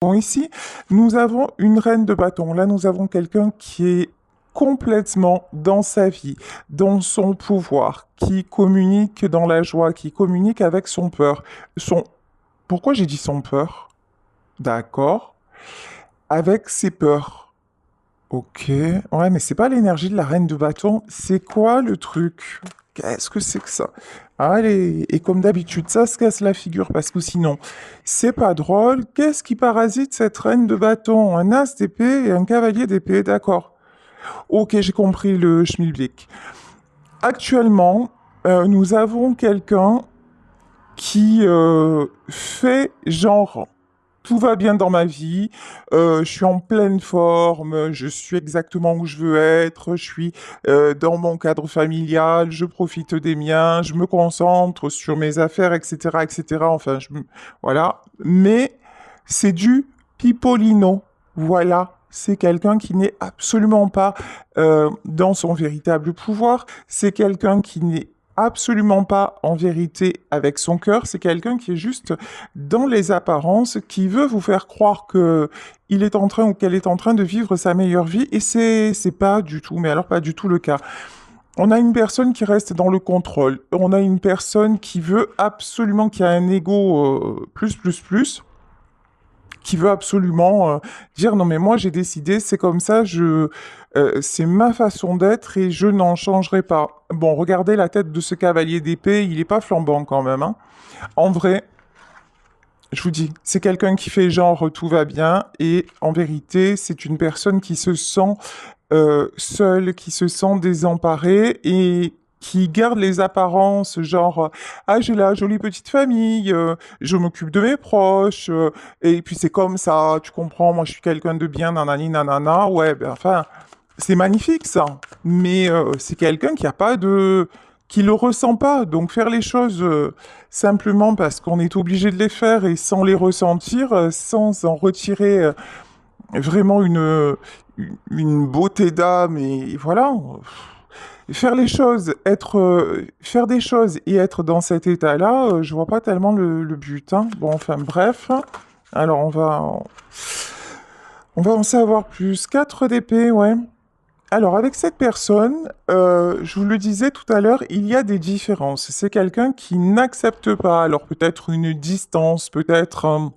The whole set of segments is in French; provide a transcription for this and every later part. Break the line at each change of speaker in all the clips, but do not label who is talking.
Bon, ici, nous avons une reine de bâton. Là, nous avons quelqu'un qui est complètement dans sa vie, dans son pouvoir, qui communique dans la joie, qui communique avec son peur. Son... Pourquoi j'ai dit son peur? D'accord. Avec ses peurs. Ok. Ouais, mais c'est pas l'énergie de la reine de bâton. C'est quoi le truc? Qu'est-ce que c'est que ça? Allez, et comme d'habitude, ça se casse la figure parce que sinon, c'est pas drôle. Qu'est-ce qui parasite cette reine de bâton? Un as d'épée et un cavalier d'épée, d'accord. Ok, j'ai compris le schmilblick. Actuellement, nous avons quelqu'un qui fait genre tout va bien dans ma vie, je suis en pleine forme, je suis exactement où je veux être, je suis dans mon cadre familial, je profite des miens, je me concentre sur mes affaires, etc., etc. Enfin, voilà. Mais c'est du pipolino. Voilà. C'est quelqu'un qui n'est absolument pas dans son véritable pouvoir. C'est quelqu'un qui n'est absolument pas en vérité avec son cœur. C'est quelqu'un qui est juste dans les apparences, qui veut vous faire croire que il est en train ou qu'elle est en train de vivre sa meilleure vie, et c'est pas du tout, mais alors pas du tout le cas. On a une personne qui reste dans le contrôle. On a une personne qui veut absolument, qui a un ego plus, qui veut absolument dire non mais moi j'ai décidé, c'est comme ça, c'est ma façon d'être et je n'en changerai pas. Bon, regardez la tête de ce cavalier d'épée, il est pas flambant quand même, hein. En vrai, je vous dis, c'est quelqu'un qui fait genre tout va bien et en vérité, c'est une personne qui se sent seule, qui se sent désemparée et qui garde les apparences, genre ah j'ai la jolie petite famille, je m'occupe de mes proches, et puis c'est comme ça, tu comprends, moi je suis quelqu'un de bien, nanani nanana, ouais, ben enfin c'est magnifique ça, mais c'est quelqu'un qui a pas de qui le ressent pas, donc faire les choses simplement parce qu'on est obligé de les faire et sans les ressentir, sans en retirer vraiment une beauté d'âme et voilà. Faire les choses, faire des choses et être dans cet état-là, je vois pas tellement le but, hein. Bon, enfin bref. Alors on va en savoir plus. 4 d'épée, ouais. Alors, avec cette personne, je vous le disais tout à l'heure, il y a des différences. C'est quelqu'un qui n'accepte pas, alors peut-être une distance, peut-être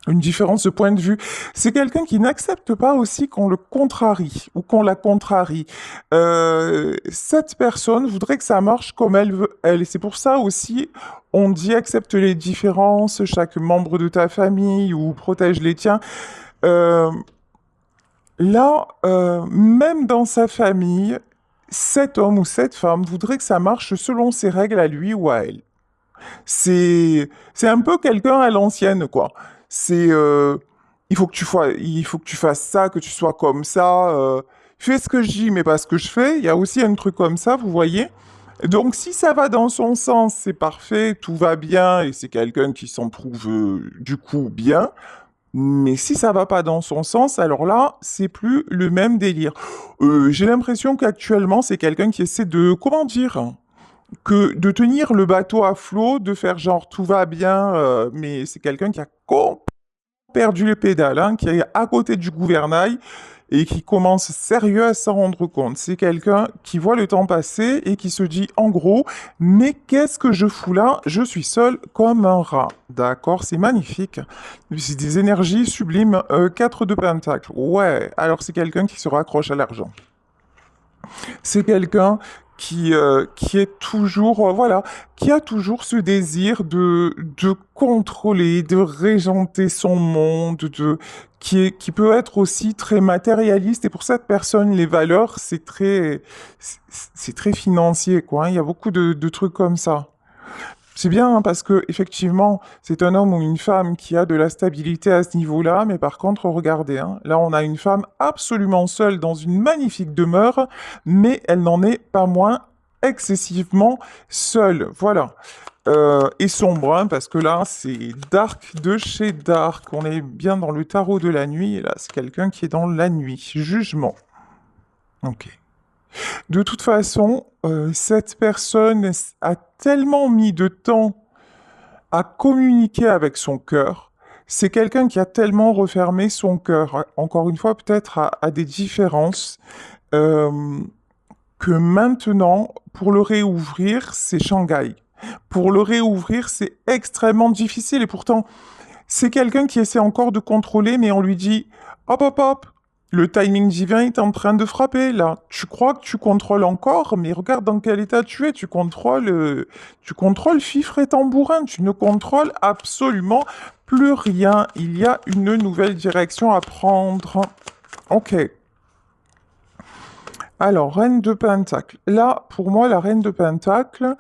une différence de point de vue. C'est quelqu'un qui n'accepte pas aussi qu'on le contrarie ou qu'on la contrarie. Cette personne voudrait que ça marche comme elle veut, elle. Et c'est pour ça aussi, on dit accepte les différences, chaque membre de ta famille ou protège les tiens. Euh, Là, même dans sa famille, cet homme ou cette femme voudrait que ça marche selon ses règles à lui ou à elle. C'est un peu quelqu'un à l'ancienne, quoi. C'est il faut que tu fasses ça, que tu sois comme ça. Fais ce que je dis, mais pas ce que je fais. Il y a aussi un truc comme ça, vous voyez. Donc, si ça va dans son sens, c'est parfait, tout va bien, et c'est quelqu'un qui s'en trouve du coup bien. Mais si ça va pas dans son sens, alors là, c'est plus le même délire. J'ai l'impression qu'actuellement, c'est quelqu'un qui essaie de, comment dire, que de tenir le bateau à flot, de faire genre tout va bien, mais c'est quelqu'un qui a complètement perdu les pédales, hein, qui est à côté du gouvernail et qui commence sérieux à s'en rendre compte. C'est quelqu'un qui voit le temps passer et qui se dit en gros, mais qu'est-ce que je fous là? Je suis seul comme un rat. D'accord, c'est magnifique. C'est des énergies sublimes. 4 de pentacle. Ouais, alors c'est quelqu'un qui se raccroche à l'argent. C'est quelqu'un qui est toujours, voilà, qui a toujours ce désir de contrôler, de régenter son monde, qui peut être aussi très matérialiste. Et pour cette personne, les valeurs, c'est très financier, quoi, hein. Il y a beaucoup de trucs comme ça. C'est bien hein, parce que effectivement, c'est un homme ou une femme qui a de la stabilité à ce niveau-là, mais par contre, regardez, hein, là on a une femme absolument seule dans une magnifique demeure, mais elle n'en est pas moins excessivement seule. Voilà. Et sombre, hein, parce que là, c'est dark de chez dark. On est bien dans le tarot de la nuit, et là, c'est quelqu'un qui est dans la nuit. Jugement. Ok. De toute façon, cette personne a tellement mis de temps à communiquer avec son cœur, C'est quelqu'un qui a tellement refermé son cœur, encore une fois, peut-être à des différences, euh, que maintenant, pour le réouvrir, c'est Shanghai. Pour le réouvrir, c'est extrêmement difficile et pourtant, c'est quelqu'un qui essaie encore de contrôler, mais on lui dit, hop, hop, hop, le timing divin est en train de frapper, là. Tu crois que tu contrôles encore, mais regarde dans quel état tu es. Tu contrôles fifre et tambourin. Tu ne contrôles absolument plus rien. Il y a une nouvelle direction à prendre. Ok. Alors, Reine de Pentacle. Là, pour moi, la Reine de Pentacle,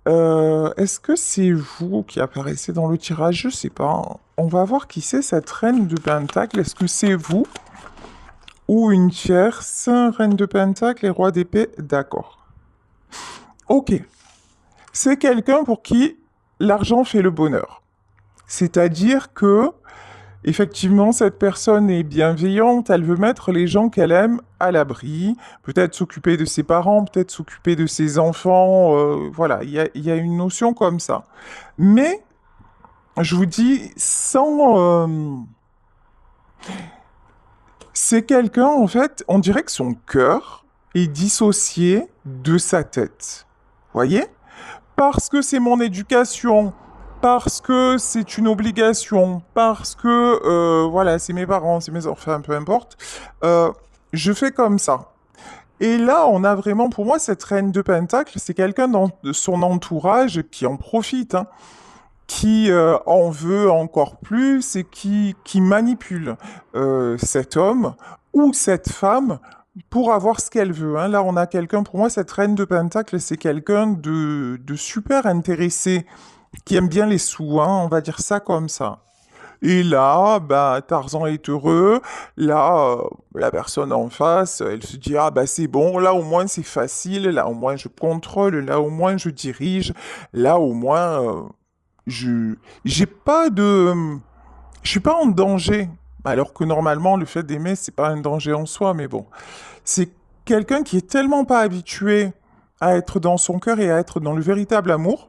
est-ce que c'est vous qui apparaissez dans le tirage? Je sais pas. On va voir qui c'est cette Reine de Pentacle. Est-ce que c'est vous ou une tierce? Reine de Pentacle et Roi d'épée? D'accord. Ok. C'est quelqu'un pour qui l'argent fait le bonheur. C'est-à-dire que effectivement, cette personne est bienveillante, elle veut mettre les gens qu'elle aime à l'abri, peut-être s'occuper de ses parents, peut-être s'occuper de ses enfants, voilà, il y a une notion comme ça. Mais, je vous dis, c'est quelqu'un, en fait, on dirait que son cœur est dissocié de sa tête. Voyez? Parce que c'est mon éducation, parce que c'est une obligation, parce que voilà, c'est mes parents, c'est mes enfants, peu importe, euh, je fais comme ça. Et là, on a vraiment, pour moi, cette reine de Pentacle, c'est quelqu'un dans son entourage qui en profite, hein, qui en veut encore plus et qui manipule cet homme ou cette femme pour avoir ce qu'elle veut. Hein. Là, on a quelqu'un, pour moi, cette reine de Pentacle, c'est quelqu'un de super intéressé, qui aime bien les sous, hein, on va dire ça comme ça. Et là, bah, Tarzan est heureux. Là, la personne en face, elle se dit, ah bah c'est bon, là au moins c'est facile, là au moins je contrôle, là au moins je dirige, là au moins je j'ai pas de je suis pas en danger. Alors que normalement le fait d'aimer c'est pas un danger en soi, mais bon, c'est quelqu'un qui est tellement pas habitué à être dans son cœur et à être dans le véritable amour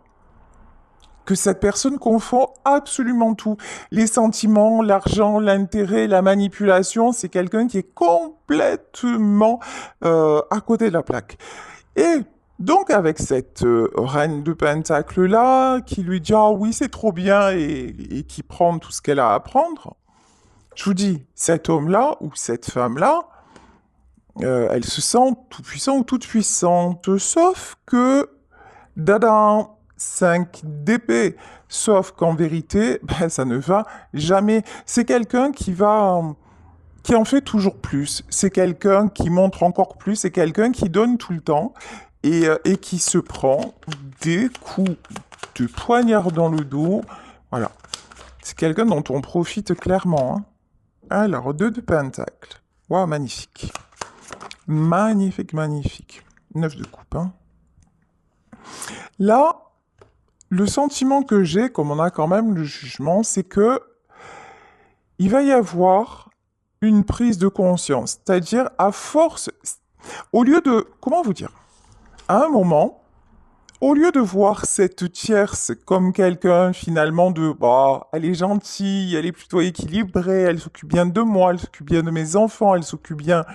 que cette personne confond absolument tout. Les sentiments, l'argent, l'intérêt, la manipulation, c'est quelqu'un qui est complètement à côté de la plaque. Et donc avec cette reine de Pentacle là, qui lui dit ah oui c'est trop bien et qui prend tout ce qu'elle a à prendre, je vous dis, cet homme-là ou cette femme-là, elle se sent tout puissant ou toute puissante, sauf que dada, 5 d'épée. Sauf qu'en vérité, ben, ça ne va jamais. C'est quelqu'un qui en fait toujours plus. C'est quelqu'un qui montre encore plus. C'est quelqu'un qui donne tout le temps et qui se prend des coups de poignard dans le dos. Voilà. C'est quelqu'un dont on profite clairement. Hein. Alors, 2 de pentacle. Waouh, magnifique. Magnifique, magnifique. 9 de coupe. Hein. Là, le sentiment que j'ai, comme on a quand même le jugement, c'est que il va y avoir une prise de conscience. C'est-à-dire, à force, au lieu de, comment vous dire, à un moment, au lieu de voir cette tierce comme quelqu'un finalement de, bah, elle est gentille, elle est plutôt équilibrée, elle s'occupe bien de moi, elle s'occupe bien de mes enfants, elle s'occupe bien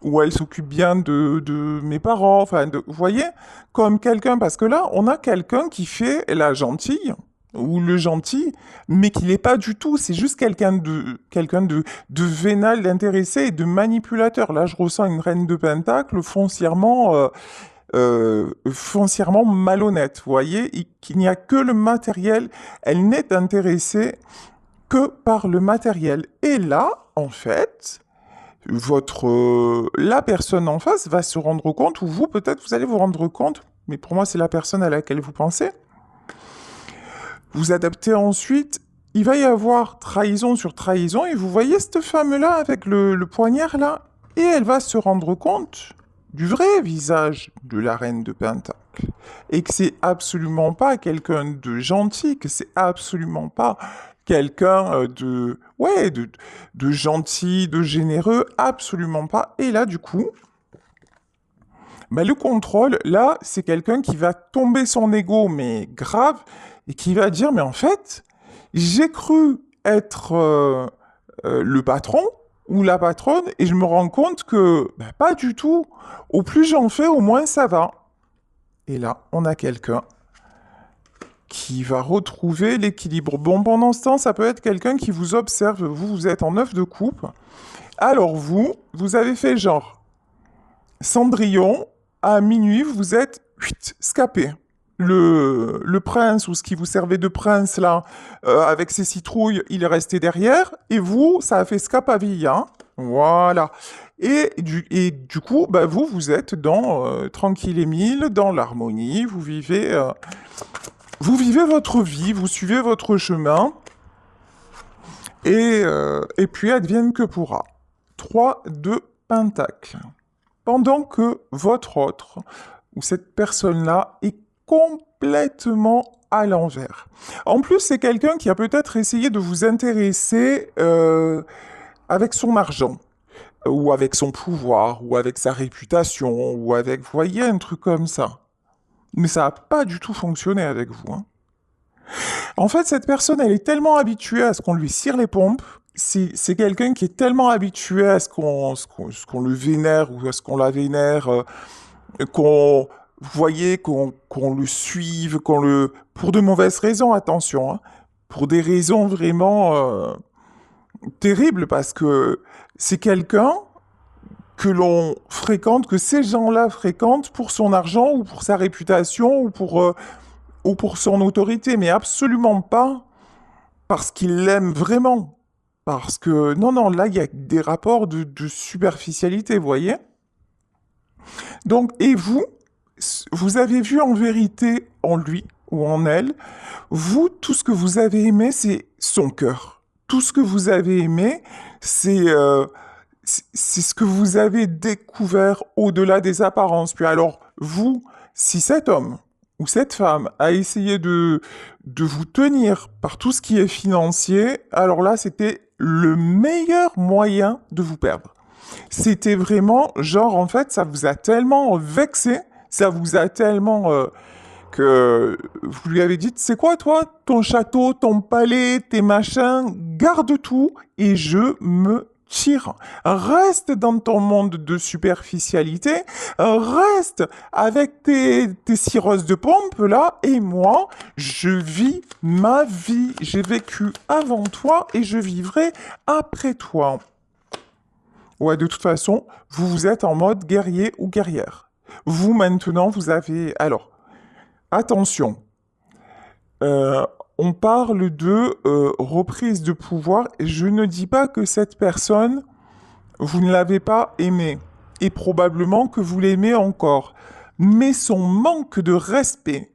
ou elle s'occupe bien de mes parents, enfin, vous voyez, comme quelqu'un, parce que là, on a quelqu'un qui fait la gentille, ou le gentil, mais qui n'est pas du tout, c'est juste quelqu'un de vénal, d'intéressé et de manipulateur. Là, je ressens une reine de pentacle foncièrement malhonnête, vous voyez, qu'il n'y a que le matériel, elle n'est intéressée que par le matériel. Et là, en fait, la personne en face va se rendre compte, ou vous peut-être vous allez vous rendre compte, mais pour moi c'est la personne à laquelle vous pensez. Vous adaptez ensuite, il va y avoir trahison sur trahison, et vous voyez cette femme-là avec le poignard là, et elle va se rendre compte du vrai visage de la reine de Pentacle. Et que c'est absolument pas quelqu'un de gentil, que c'est absolument pas quelqu'un de gentil, de généreux, absolument pas. Et là, du coup, bah, le contrôle, là, c'est quelqu'un qui va tomber son ego, mais grave, et qui va dire, mais en fait, j'ai cru être le patron ou la patronne, et je me rends compte que ben, pas du tout. Au plus j'en fais, au moins ça va. Et là, on a quelqu'un qui va retrouver l'équilibre. Bon, pendant ce temps, ça peut être quelqu'un qui vous observe. Vous, vous êtes en œuf de coupe. Alors vous avez fait genre Cendrillon, à minuit, vous êtes scapé. Le prince, ou ce qui vous servait de prince, là, avec ses citrouilles, il est resté derrière. Et vous, ça a fait scapaville, hein. Voilà. Et du coup, bah, vous êtes dans tranquille et mille, dans l'harmonie. Vous vivez votre vie, vous suivez votre chemin. Et puis, advienne que pourra. 3 de Pentacle. Pendant que votre autre, ou cette personne-là, est complètement à l'envers. En plus, c'est quelqu'un qui a peut-être essayé de vous intéresser avec son argent, ou avec son pouvoir, ou avec sa réputation, ou avec, vous voyez, un truc comme ça. Mais ça n'a pas du tout fonctionné avec vous, hein. En fait, cette personne, elle est tellement habituée à ce qu'on lui cire les pompes. C'est quelqu'un qui est tellement habitué à ce qu'on le vénère ou à ce qu'on la vénère, qu'on voyez qu'on le suive, pour de mauvaises raisons, attention, hein, pour des raisons vraiment terribles, parce que c'est quelqu'un que l'on fréquente, que ces gens-là fréquentent pour son argent ou pour sa réputation ou pour son autorité, mais absolument pas parce qu'il l'aime vraiment. Parce que, non, non, là, il y a des rapports de superficialité, vous voyez? Donc, et vous avez vu en vérité en lui ou en elle, vous, tout ce que vous avez aimé, c'est son cœur. Tout ce que vous avez aimé, c'est ce que vous avez découvert au-delà des apparences. Puis alors, vous, si cet homme ou cette femme a essayé de vous tenir par tout ce qui est financier, alors là, c'était le meilleur moyen de vous perdre. C'était vraiment, genre, en fait, ça vous a tellement vexé, ça vous a tellement que vous lui avez dit, c'est quoi toi, ton château, ton palais, tes machins, garde tout et je me tire. Reste dans ton monde de superficialité, reste avec tes cirrhoses de pompe là, et moi, je vis ma vie. J'ai vécu avant toi et je vivrai après toi. Ouais, de toute façon, vous êtes en mode guerrier ou guerrière. Vous, maintenant, vous avez... Alors, attention, euh, on parle de reprise de pouvoir et je ne dis pas que cette personne, vous ne l'avez pas aimée et probablement que vous l'aimez encore. Mais son manque de respect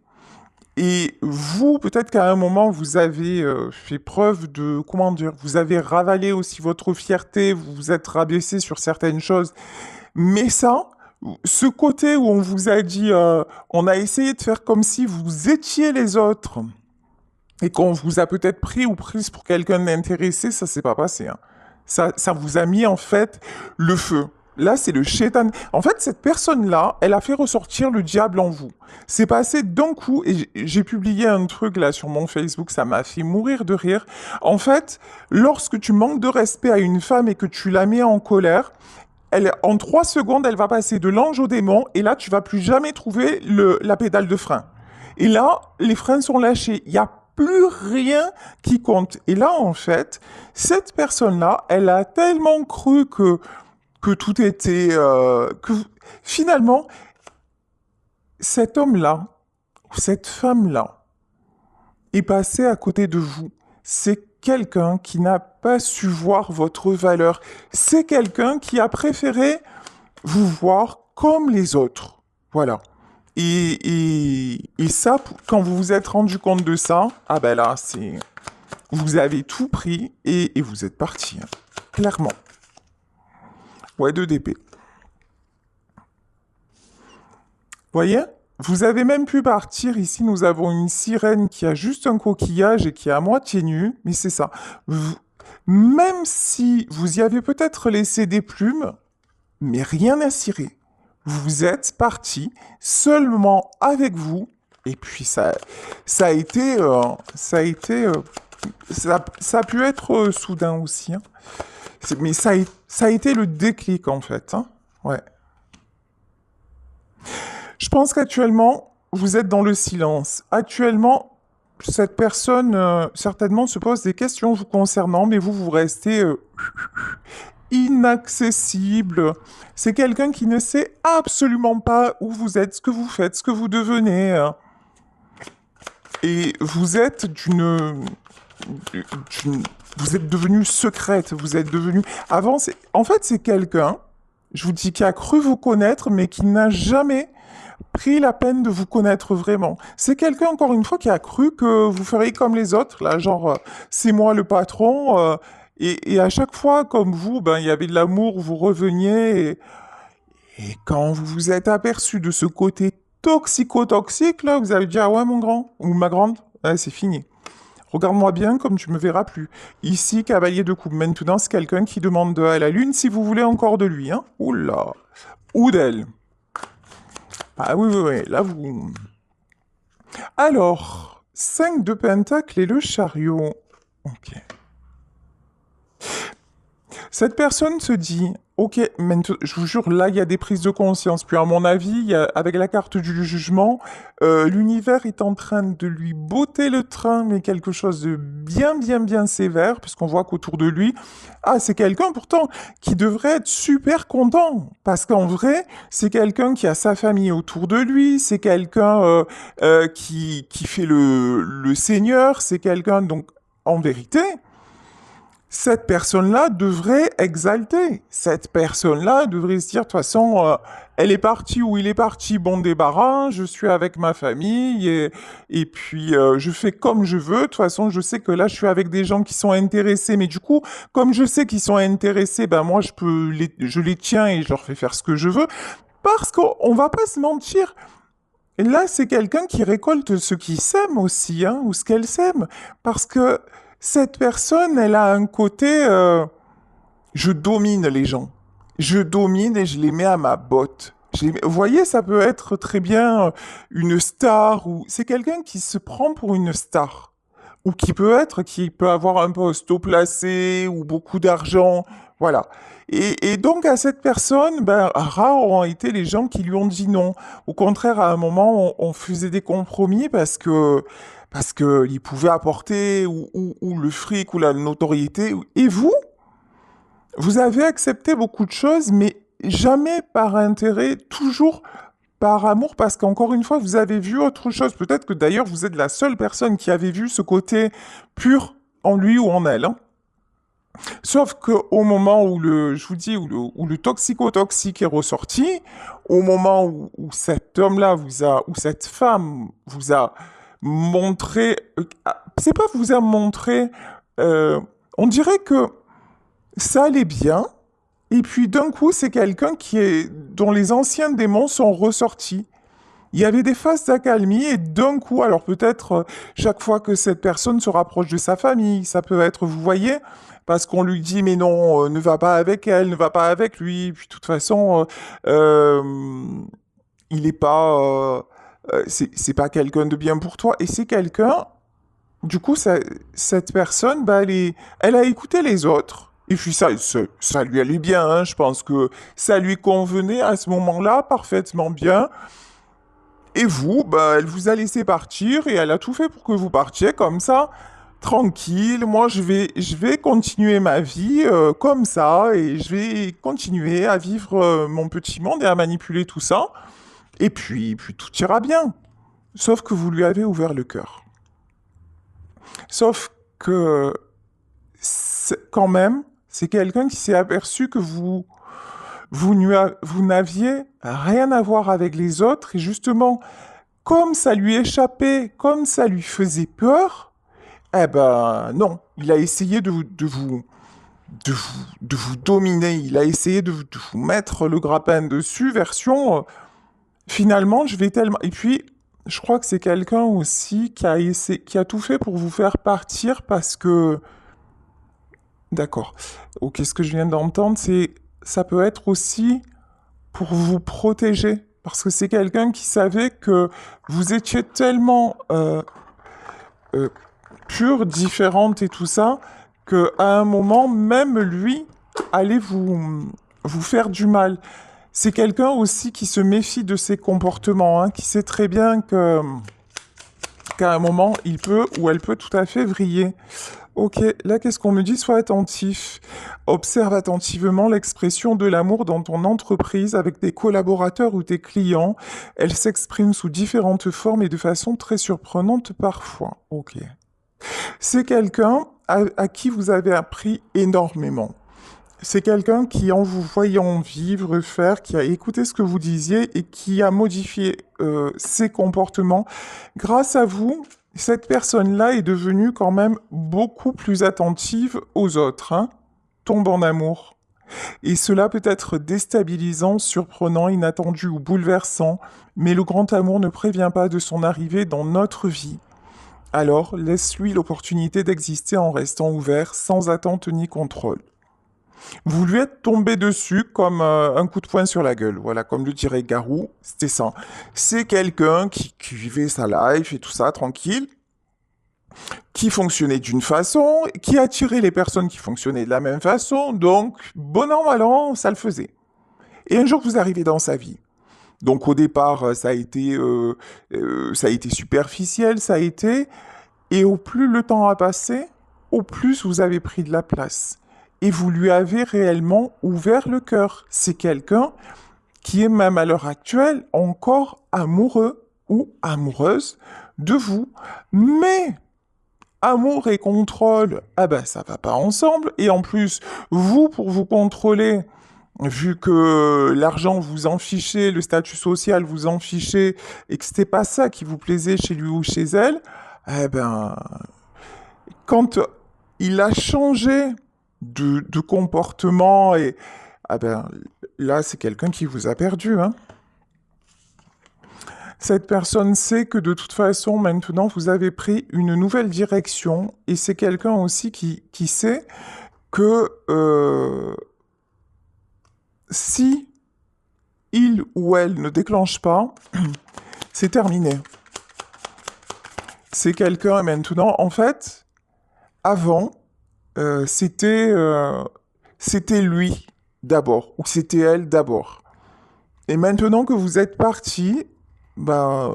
et vous, peut-être qu'à un moment, vous avez fait preuve de, comment dire, vous avez ravalé aussi votre fierté, vous vous êtes rabaissé sur certaines choses. Mais ça, ce côté où on vous a dit, on a essayé de faire comme si vous étiez les autres et qu'on vous a peut-être pris ou prise pour quelqu'un d'intéressé, ça s'est pas passé, hein. Ça vous a mis en fait le feu. Là, c'est le shaitan. En fait, cette personne-là, elle a fait ressortir le diable en vous. C'est passé d'un coup, et j'ai publié un truc là sur mon Facebook, ça m'a fait mourir de rire. En fait, lorsque tu manques de respect à une femme et que tu la mets en colère, en 3 secondes, elle va passer de l'ange au démon, et là, tu vas plus jamais trouver la pédale de frein. Et là, les freins sont lâchés. Il n'y a plus rien qui compte. Et là, en fait, cette personne-là, elle a tellement cru que tout était... finalement, cet homme-là, ou cette femme-là, est passé à côté de vous. C'est quelqu'un qui n'a pas su voir votre valeur. C'est quelqu'un qui a préféré vous voir comme les autres. Voilà. Et ça, quand vous vous êtes rendu compte de ça, ah ben là, c'est... Vous avez tout pris et vous êtes parti, hein. Clairement. Ouais, 2 d'épée. Voyez? Vous avez même pu partir. Ici, nous avons une sirène qui a juste un coquillage et qui est à moitié nue. Mais c'est ça. Même si vous y avez peut-être laissé des plumes, mais rien à cirer. Vous êtes parti seulement avec vous. Et puis ça a été Ça a pu être soudain aussi, hein. Mais ça a été le déclic, en fait, hein. Ouais. Je pense qu'actuellement, vous êtes dans le silence. Actuellement, cette personne, certainement, se pose des questions vous concernant, mais vous restez inaccessible. C'est quelqu'un qui ne sait absolument pas où vous êtes, ce que vous faites, ce que vous devenez, hein. Et vous êtes vous êtes devenu secrète, vous êtes devenu... Avant, en fait, c'est quelqu'un, je vous dis, qui a cru vous connaître, mais qui n'a jamais pris la peine de vous connaître vraiment. C'est quelqu'un, encore une fois, qui a cru que vous feriez comme les autres, là, genre, c'est moi le patron, et à chaque fois, comme vous, ben, il y avait de l'amour, vous reveniez, et quand vous vous êtes aperçu de ce côté toxico-toxique, là, vous avez dit, ah ouais, mon grand, ou ma grande, ouais, c'est fini. Regarde-moi bien comme tu me verras plus. Ici, cavalier de coupe. Maintenant, c'est quelqu'un qui demande à la lune si vous voulez encore de lui, hein. Oula. Ou d'elle. Ah oui, oui, oui, là, vous... Alors, 5 de pentacle et le chariot. Ok. Cette personne se dit, ok, maintenant, je vous jure, là, il y a des prises de conscience. Puis, à mon avis, avec la carte du jugement, l'univers est en train de lui botter le train, mais quelque chose de bien, bien, bien sévère, puisqu'on voit qu'autour de lui, ah, c'est quelqu'un pourtant qui devrait être super content, parce qu'en vrai, c'est quelqu'un qui a sa famille autour de lui, c'est quelqu'un qui fait le seigneur, c'est quelqu'un, donc, en vérité, cette personne-là devrait exalter. Cette personne-là devrait se dire, de toute façon, elle est partie ou il est parti, bon débarras, je suis avec ma famille et puis je fais comme je veux. De toute façon, je sais que là, je suis avec des gens qui sont intéressés, mais du coup, comme je sais qu'ils sont intéressés, ben moi, je les tiens et je leur fais faire ce que je veux. Parce qu'on va pas se mentir. Et là, c'est quelqu'un qui récolte ce qu'il sème aussi, hein, ou ce qu'elle sème. Parce que cette personne, elle a un côté, je domine les gens. Je domine et je les mets à ma botte. Vous voyez, ça peut être très bien une star ou c'est quelqu'un qui se prend pour une star ou qui peut avoir un poste haut placé ou beaucoup d'argent, voilà. Et donc à cette personne, ben, rares ont été les gens qui lui ont dit non. Au contraire, à un moment, on faisait des compromis parce que il pouvait apporter ou le fric ou la notoriété. Et vous avez accepté beaucoup de choses, mais jamais par intérêt, toujours par amour, parce qu'encore une fois, vous avez vu autre chose. Peut-être que d'ailleurs, vous êtes la seule personne qui avait vu ce côté pur en lui ou en elle, hein. Sauf qu'au moment où je vous dis, où le toxico-toxique est ressorti, au moment où cet homme-là où cette femme vous a montré, c'est pas vous a montré, on dirait que ça allait bien, et puis d'un coup, c'est quelqu'un dont les anciens démons sont ressortis. Il y avait des phases d'accalmie et d'un coup, alors peut-être chaque fois que cette personne se rapproche de sa famille, ça peut être, vous voyez, parce qu'on lui dit mais non, ne va pas avec elle, ne va pas avec lui, puis de toute façon, il est pas, c'est pas quelqu'un de bien pour toi et c'est quelqu'un. Du coup, cette personne, bah, elle a écouté les autres. Et puis ça lui allait bien, hein. Je pense que ça lui convenait à ce moment-là parfaitement bien. Et vous, bah, elle vous a laissé partir et elle a tout fait pour que vous partiez comme ça, tranquille. Moi, je vais continuer ma vie comme ça et je vais continuer à vivre mon petit monde et à manipuler tout ça. Et puis tout ira bien. Sauf que vous lui avez ouvert le cœur. Sauf que quand même, c'est quelqu'un qui s'est aperçu que vous n'aviez rien à voir avec les autres et justement, comme ça lui échappait, comme ça lui faisait peur, eh ben non, il a essayé de vous dominer, il a essayé de vous mettre le grappin dessus, version finalement je vais tellement... Et puis, je crois que c'est quelqu'un aussi qui a tout fait pour vous faire partir parce que... D'accord. Ok, ce que je viens d'entendre, ça peut être aussi pour vous protéger. Parce que c'est quelqu'un qui savait que vous étiez tellement euh, pure, différente et tout ça, qu'à un moment, même lui allait vous faire du mal. C'est quelqu'un aussi qui se méfie de ses comportements, hein, qui sait très bien qu'à un moment, il peut ou elle peut tout à fait vriller. Ok, là, qu'est-ce qu'on me dit? Sois attentif. Observe attentivement l'expression de l'amour dans ton entreprise avec des collaborateurs ou tes clients. Elle s'exprime sous différentes formes et de façon très surprenante parfois. Ok. C'est quelqu'un à qui vous avez appris énormément. C'est quelqu'un qui, en vous voyant vivre, faire, qui a écouté ce que vous disiez et qui a modifié ses comportements. Grâce à vous, cette personne-là est devenue quand même beaucoup plus attentive aux autres, hein, tombe en amour. Et cela peut être déstabilisant, surprenant, inattendu ou bouleversant, mais le grand amour ne prévient pas de son arrivée dans notre vie. Alors, laisse-lui l'opportunité d'exister en restant ouvert, sans attente ni contrôle. Vous lui êtes tombé dessus comme un coup de poing sur la gueule. Voilà, comme le dirait Garou, c'était ça. C'est quelqu'un qui vivait sa life et tout ça, tranquille, qui fonctionnait d'une façon, qui attirait les personnes qui fonctionnaient de la même façon, donc, bon an, mal an, ça le faisait. Et un jour, vous arrivez dans sa vie. Donc, au départ, ça a été superficiel, ça a été, et au plus le temps a passé, au plus vous avez pris de la place. Et vous lui avez réellement ouvert le cœur. C'est quelqu'un qui est même à l'heure actuelle encore amoureux ou amoureuse de vous. Mais amour et contrôle, ah ben ça va pas ensemble. Et en plus, vous, pour vous contrôler, vu que l'argent vous en fichez, le statut social vous en fichez, et que c'était pas ça qui vous plaisait chez lui ou chez elle, eh ben, quand il a changé de comportement et ah ben là c'est quelqu'un qui vous a perdu, hein. Cette personne sait que de toute façon maintenant vous avez pris une nouvelle direction et c'est quelqu'un aussi qui sait que si il ou elle ne déclenche pas, c'est terminé. C'est quelqu'un maintenant, en fait, avant, c'était lui d'abord, ou c'était elle d'abord. Et maintenant que vous êtes parti, bah,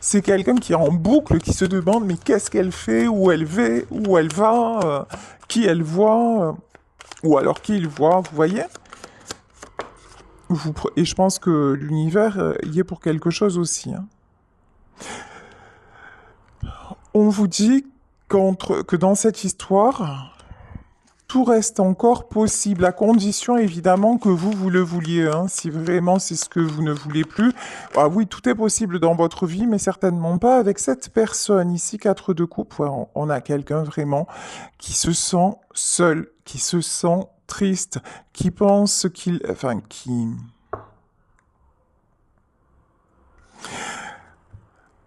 c'est quelqu'un qui est en boucle, qui se demande mais qu'est-ce qu'elle fait, où elle va, qui elle voit, ou alors qui il voit, vous voyez? Et je pense que l'univers y est pour quelque chose aussi, hein. On vous dit que dans cette histoire, tout reste encore possible, à condition évidemment que vous le vouliez, hein, si vraiment c'est ce que vous ne voulez plus. Ah oui, tout est possible dans votre vie, mais certainement pas avec cette personne. Ici, 4 de coupe, ouais, on a quelqu'un vraiment qui se sent seul, qui se sent triste, qui pense qu'il... Enfin, qui...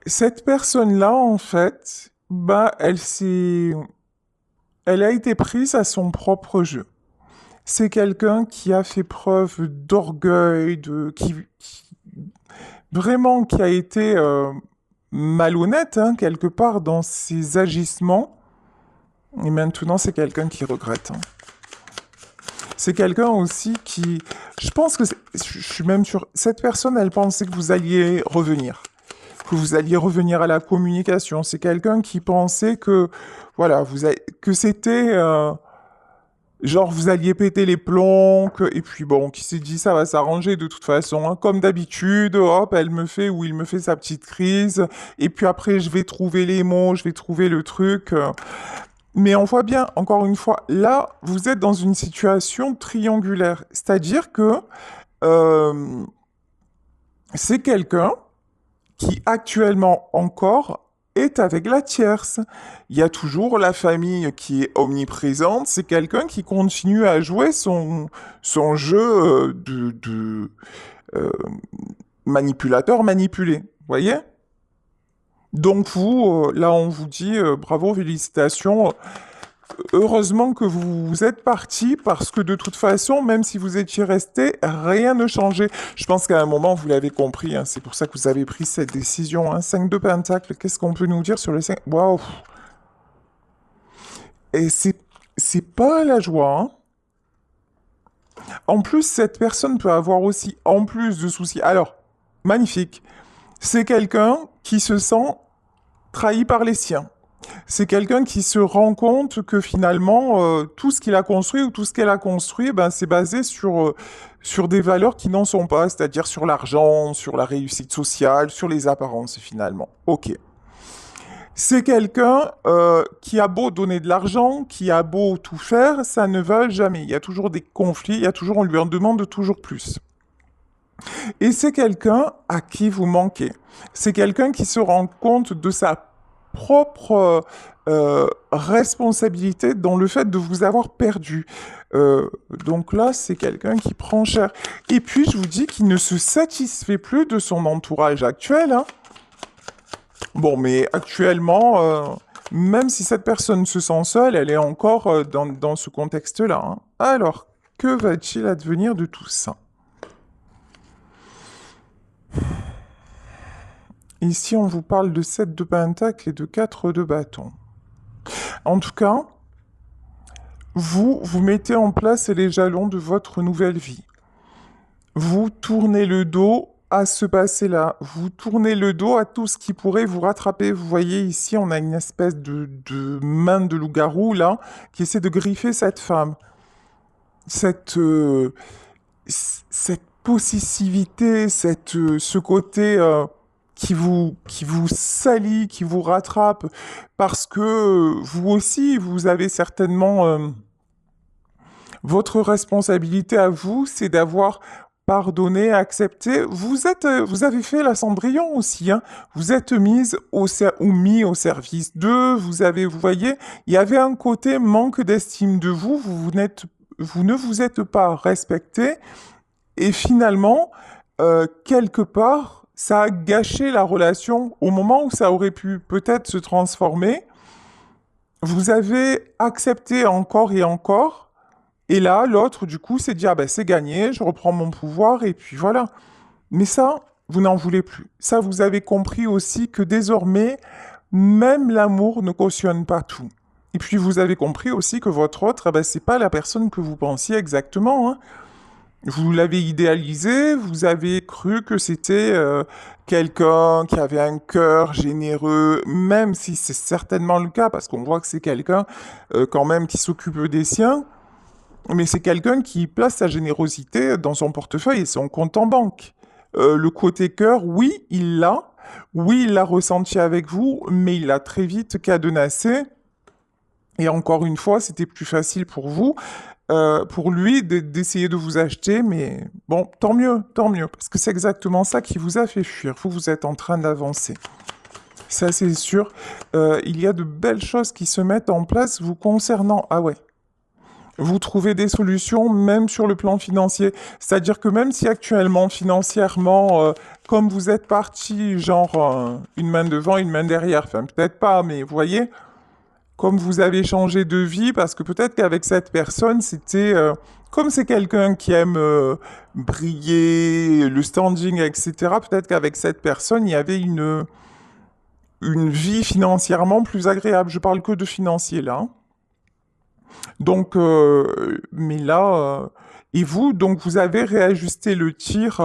Cette personne-là, en fait, bah, elle a été prise à son propre jeu. C'est quelqu'un qui a fait preuve d'orgueil, vraiment qui a été malhonnête, hein, quelque part dans ses agissements. Et maintenant, c'est quelqu'un qui regrette, hein. C'est quelqu'un aussi qui... Je pense que... Je suis même sûr... Cette personne, elle pensait que vous alliez revenir. Que vous alliez revenir à la communication. C'est quelqu'un qui pensait que... Voilà, que c'était... genre, vous alliez péter les plombs, et puis bon, qui s'est dit, ça va s'arranger de toute façon, hein. Comme d'habitude, hop, elle me fait, ou il me fait sa petite crise, et puis après, je vais trouver les mots, je vais trouver le truc. Mais on voit bien, encore une fois, là, vous êtes dans une situation triangulaire. C'est-à-dire que euh, c'est quelqu'un qui actuellement encore est avec la tierce. Il y a toujours la famille qui est omniprésente. C'est quelqu'un qui continue à jouer son jeu euh, manipulateur manipulé. Vous voyez? Donc vous, là, on vous dit bravo, félicitations. Heureusement que vous êtes parti parce que de toute façon, même si vous étiez resté, rien ne changeait. Je pense qu'à un moment, vous l'avez compris, hein, c'est pour ça que vous avez pris cette décision, hein. 5 de Pentacle, qu'est-ce qu'on peut nous dire sur le 5? Waouh! Et c'est pas la joie, hein. En plus, cette personne peut avoir aussi, en plus de soucis. Alors, magnifique. C'est quelqu'un qui se sent trahi par les siens. C'est quelqu'un qui se rend compte que finalement, tout ce qu'il a construit ou tout ce qu'elle a construit, ben, c'est basé sur des valeurs qui n'en sont pas, c'est-à-dire sur l'argent, sur la réussite sociale, sur les apparences finalement. Ok. C'est quelqu'un qui a beau donner de l'argent, qui a beau tout faire, ça ne va jamais. Il y a toujours des conflits, il y a toujours, on lui en demande toujours plus. Et c'est quelqu'un à qui vous manquez. C'est quelqu'un qui se rend compte de sa propre responsabilité dans le fait de vous avoir perdu. Donc là, c'est quelqu'un qui prend cher. Et puis, je vous dis qu'il ne se satisfait plus de son entourage actuel, hein. Bon, mais actuellement, même si cette personne se sent seule, elle est encore dans ce contexte-là, hein. Alors, que va-t-il advenir de tout ça? Ici, on vous parle de 7 de pentacle et de 4 de bâton. En tout cas, vous mettez en place les jalons de votre nouvelle vie. Vous tournez le dos à ce passé-là. Vous tournez le dos à tout ce qui pourrait vous rattraper. Vous voyez ici, on a une espèce de main de loup-garou, là, qui essaie de griffer cette femme. Cette possessivité, ce côté qui vous salit, qui vous rattrape, parce que vous aussi, vous avez certainement votre responsabilité à vous, c'est d'avoir pardonné, accepté. Vous avez fait la Cendrillon aussi, hein. Vous êtes mise ou mis au service d'eux. Vous voyez, il y avait un côté manque d'estime de vous. Vous ne vous êtes pas respecté. Et finalement, quelque part, ça a gâché la relation au moment où ça aurait pu peut-être se transformer. Vous avez accepté encore et encore. Et là, l'autre, du coup, s'est dit, ah ben c'est gagné, je reprends mon pouvoir, et puis voilà. Mais ça, vous n'en voulez plus. Ça, vous avez compris aussi que désormais, même l'amour ne cautionne pas tout. Et puis, vous avez compris aussi que votre autre, eh ben, c'est pas la personne que vous pensiez exactement, hein. Vous l'avez idéalisé, vous avez cru que c'était quelqu'un qui avait un cœur généreux, même si c'est certainement le cas, parce qu'on voit que c'est quelqu'un quand même qui s'occupe des siens, mais c'est quelqu'un qui place sa générosité dans son portefeuille et son compte en banque. Le côté cœur, oui, il l'a ressenti avec vous, mais il l'a très vite cadenassé. Et encore une fois, c'était plus facile pour lui, d'essayer de vous acheter, mais bon, tant mieux, parce que c'est exactement ça qui vous a fait fuir. Vous êtes en train d'avancer. Ça, c'est sûr. Il y a de belles choses qui se mettent en place vous concernant. Ah ouais. Vous trouvez des solutions même sur le plan financier. C'est-à-dire que même si actuellement, financièrement, comme vous êtes parti, genre une main devant, une main derrière, enfin peut-être pas, mais vous voyez, comme vous avez changé de vie, parce que peut-être qu'avec cette personne, c'était... comme c'est quelqu'un qui aime briller, le standing, etc., peut-être qu'avec cette personne, il y avait une vie financièrement plus agréable. Je parle que de financier là, hein. Donc, mais là, et vous, donc vous avez réajusté le tir,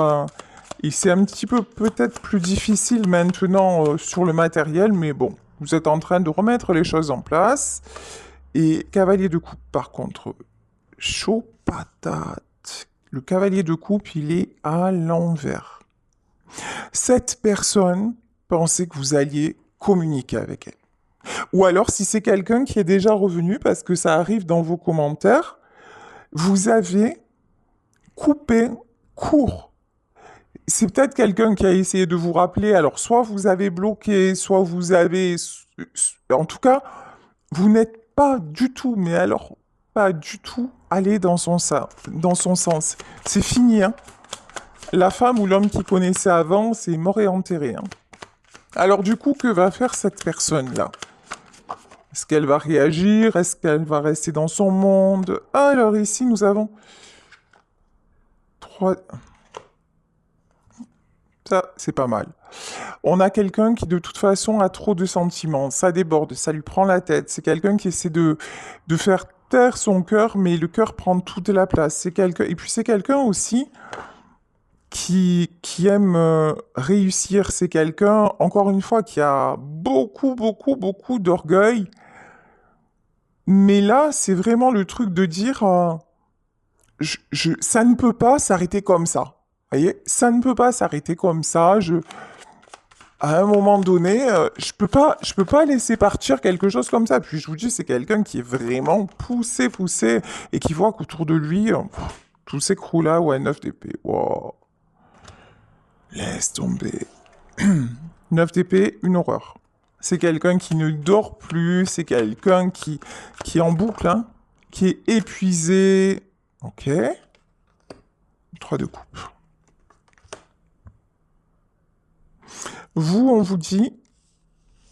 et c'est un petit peu peut-être plus difficile maintenant sur le matériel, mais bon, vous êtes en train de remettre les choses en place. Et cavalier de coupe, par contre, chaud patate. Le cavalier de coupe, il est à l'envers. Cette personne pensait que vous alliez communiquer avec elle. Ou alors, si c'est quelqu'un qui est déjà revenu, parce que ça arrive dans vos commentaires, vous avez coupé court. C'est peut-être quelqu'un qui a essayé de vous rappeler, alors soit vous avez bloqué, soit vous avez... En tout cas, vous n'êtes pas du tout, mais alors pas du tout allé dans son sens. C'est fini, hein. La femme ou l'homme qui connaissait avant, c'est mort et enterré, hein. Alors du coup, que va faire cette personne-là? Est-ce qu'elle va réagir? Est-ce qu'elle va rester dans son monde? Alors ici, nous avons 3... Ça, c'est pas mal. On a quelqu'un qui, de toute façon, a trop de sentiments. Ça déborde, ça lui prend la tête. C'est quelqu'un qui essaie de faire taire son cœur, mais le cœur prend toute la place. C'est quelqu'un... Et puis, c'est quelqu'un aussi qui aime réussir. C'est quelqu'un, encore une fois, qui a beaucoup, beaucoup, beaucoup d'orgueil. Mais là, c'est vraiment le truc de dire, ça ne peut pas s'arrêter comme ça. Vous voyez, ça ne peut pas s'arrêter comme ça. À un moment donné, je peux pas laisser partir quelque chose comme ça. Puis je vous dis, c'est quelqu'un qui est vraiment poussé, poussé, et qui voit qu'autour de lui, tout s'écroule là. Ouais, 9 d'épée. Wow. Laisse tomber. 9 d'épée, une horreur. C'est quelqu'un qui ne dort plus, c'est quelqu'un qui est en boucle, hein, qui est épuisé. Ok. 3 de coupe. Vous, on vous dit,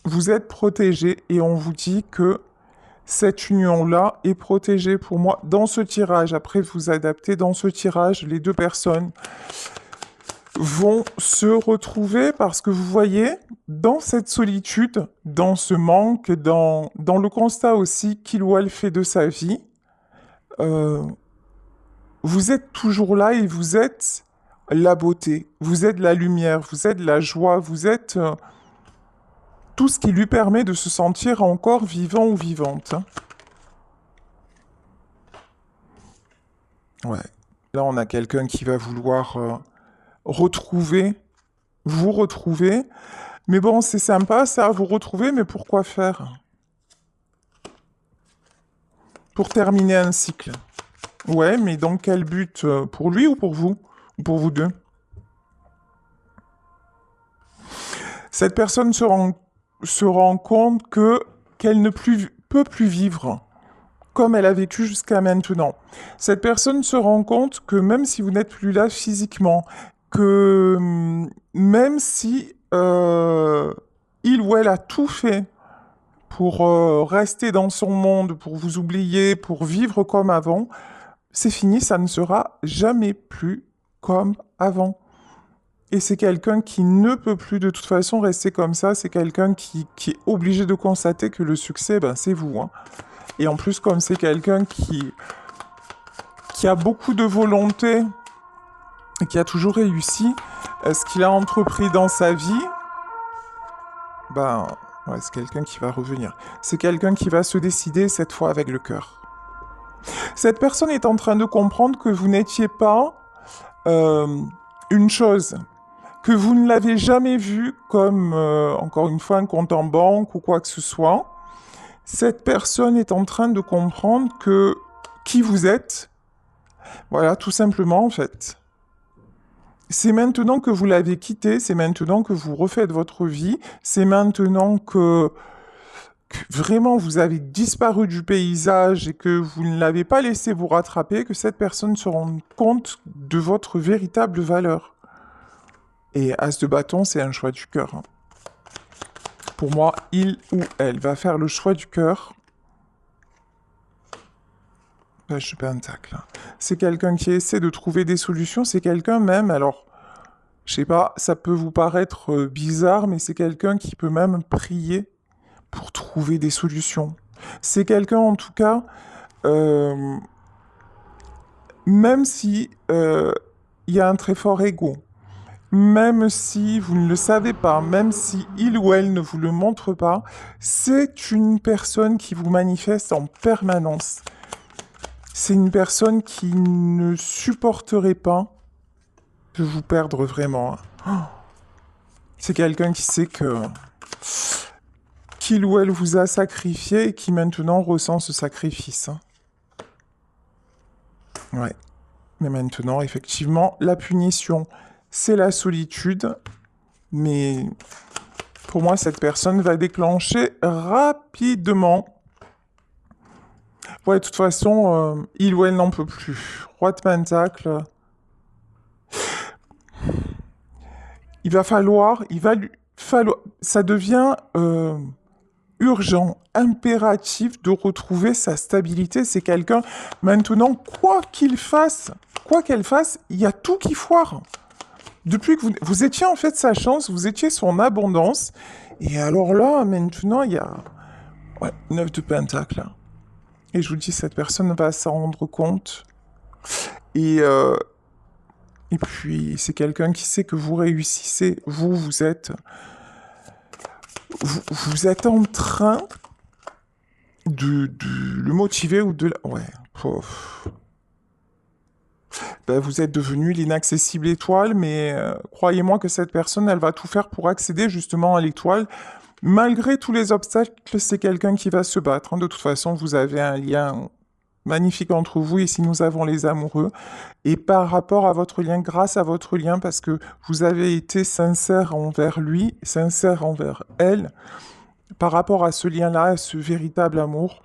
vous êtes protégé et on vous dit que cette union-là est protégée pour moi dans ce tirage. Après, vous adaptez dans ce tirage, les deux personnes vont se retrouver parce que vous voyez, dans cette solitude, dans ce manque, dans le constat aussi qu'il ou elle fait de sa vie, vous êtes toujours là et vous êtes la beauté, vous êtes la lumière, vous êtes la joie, vous êtes tout ce qui lui permet de se sentir encore vivant ou vivante. Ouais. Là, on a quelqu'un qui va vouloir vous retrouver. Mais bon, c'est sympa, ça, vous retrouver, mais pourquoi faire? Pour terminer un cycle. Ouais, mais dans quel but? Pour lui ou pour vous? Ou pour vous deux? Cette personne se rend compte qu'elle ne peut plus vivre comme elle a vécu jusqu'à maintenant. Cette personne se rend compte que même si vous n'êtes plus là physiquement, que même si il ou elle a tout fait pour rester dans son monde, pour vous oublier, pour vivre comme avant, c'est fini, ça ne sera jamais plus comme avant. Et c'est quelqu'un qui ne peut plus de toute façon rester comme ça, c'est quelqu'un qui est obligé de constater que le succès, ben, c'est vous. Hein. Et en plus, comme c'est quelqu'un qui a beaucoup de volonté et qui a toujours réussi, ce qu'il a entrepris dans sa vie, ben, ouais, c'est quelqu'un qui va revenir. C'est quelqu'un qui va se décider cette fois avec le cœur. Cette personne est en train de comprendre que vous n'étiez pas une chose, que vous ne l'avez jamais vu comme, encore une fois, un compte en banque ou quoi que ce soit. Cette personne est en train de comprendre que qui vous êtes, voilà, tout simplement en fait. C'est maintenant que vous l'avez quitté, c'est maintenant que vous refaites votre vie, c'est maintenant que vraiment vous avez disparu du paysage et que vous ne l'avez pas laissé vous rattraper, que cette personne se rende compte de votre véritable valeur. Et As de bâton, c'est un choix du cœur. Hein. Pour moi, il ou elle va faire le choix du cœur. Page de pentacle. C'est quelqu'un qui essaie de trouver des solutions. C'est quelqu'un même, alors, je sais pas, ça peut vous paraître bizarre, mais c'est quelqu'un qui peut même prier pour trouver des solutions. C'est quelqu'un, en tout cas, même si il y a un très fort ego, même si vous ne le savez pas, même si il ou elle ne vous le montre pas, c'est une personne qui vous manifeste en permanence. C'est une personne qui ne supporterait pas de vous perdre vraiment. C'est quelqu'un qui sait qu'il ou elle vous a sacrifié et qui maintenant ressent ce sacrifice. Ouais. Mais maintenant, effectivement, la punition, c'est la solitude. Mais pour moi, cette personne va déclencher rapidement. Ouais, de toute façon, il ou elle n'en peut plus. Roi de Pentacle. Il va falloir, ça devient urgent, impératif de retrouver sa stabilité. C'est quelqu'un, maintenant, quoi qu'elle fasse, il y a tout qui foire. Depuis que vous étiez en fait sa chance, vous étiez son abondance. Et alors là, maintenant, il y a 9 de Pentacle. Là. Et je vous dis, cette personne va s'en rendre compte. Et, euh, et puis, c'est quelqu'un qui sait que vous réussissez. Vous êtes en train de le motiver ou de... Ouais. Pouf. Ben, vous êtes devenu l'inaccessible étoile, mais croyez-moi que cette personne, elle va tout faire pour accéder justement à l'étoile. Malgré tous les obstacles, c'est quelqu'un qui va se battre. Hein. De toute façon, vous avez un lien magnifique entre vous ici nous avons les amoureux. Et par rapport à votre lien, grâce à votre lien, parce que vous avez été sincère envers lui, sincère envers elle, par rapport à ce lien-là, à ce véritable amour,